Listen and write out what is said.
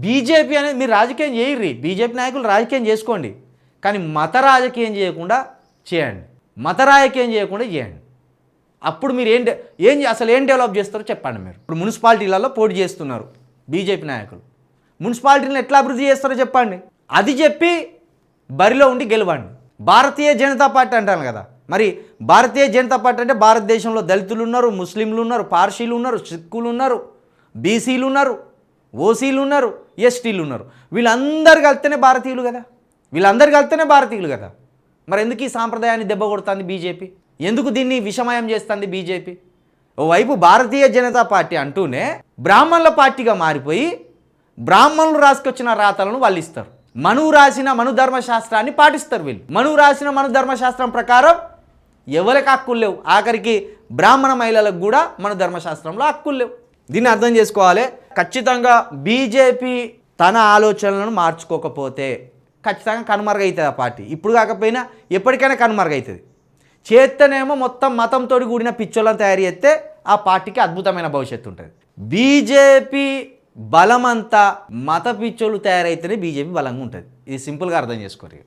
BJP అనేది మీరు రాజకీయం చేయర్రి, బీజేపీ నాయకులు రాజకీయం చేసుకోండి, కానీ మత రాజకీయం చేయకుండా చేయండి, మత రాజకీయం చేయకుండా చేయండి. అప్పుడు మీరు అసలు ఏం డెవలప్ చేస్తారో చెప్పండి. మీరు ఇప్పుడు మున్సిపాలిటీలలో పోటీ చేస్తున్నారు బీజేపీ నాయకులు, మున్సిపాలిటీలను ఎట్లా అభివృద్ధి చేస్తారో చెప్పండి, అది చెప్పి బరిలో ఉండి గెలవండి. భారతీయ జనతా పార్టీ అంటాను కదా, మరి భారతీయ జనతా పార్టీ అంటే భారతదేశంలో దళితులు ఉన్నారు, ముస్లింలు ఉన్నారు, పార్సీలు ఉన్నారు, సిక్కులు ఉన్నారు, బీసీలు ఉన్నారు, ఓసీలు ఉన్నారు, ఎస్టీలు ఉన్నారు. వీళ్ళందరూ కలిస్తేనే భారతీయులు కదా, వీళ్ళందరూ కలిస్తేనే భారతీయులు కదా. మరి ఎందుకు ఈ సాంప్రదాయాన్ని దెబ్బ కొడుతుంది బీజేపీ? ఎందుకు దీన్ని విషమయం చేస్తుంది బీజేపీ? ఓవైపు భారతీయ జనతా పార్టీ అంటూనే బ్రాహ్మణుల పార్టీగా మారిపోయి బ్రాహ్మణులు రాసుకొచ్చిన రాతలను వాళ్ళు ఇస్తారు. మనువు రాసిన మనుధర్మశాస్త్రాన్ని పాటిస్తారు వీళ్ళు. మనువు రాసిన మనుధర్మశాస్త్రం ప్రకారం ఎవరికి హక్కులు లేవు, ఆఖరికి బ్రాహ్మణ మహిళలకు కూడా మనుధర్మశాస్త్రంలో హక్కులు లేవు. దీన్ని అర్థం చేసుకోవాలి. ఖచ్చితంగా బీజేపీ తన ఆలోచనలను మార్చుకోకపోతే ఖచ్చితంగా కనుమరుగవుతుంది ఆ పార్టీ. ఇప్పుడు కాకపోయినా ఎప్పటికైనా కనుమరుగవుతుంది. చేత్తనేమో మొత్తం మతంతో కూడిన పిచ్చోళ్ళని తయారు చేస్తే ఆ పార్టీకి అద్భుతమైన భవిష్యత్తు ఉంటుంది. బీజేపీ బలమంతా మత పిచ్చోళ్ళు తయారైతేనే బీజేపీ బలంగా ఉంటుంది. ఇది సింపుల్గా అర్థం చేసుకోరు.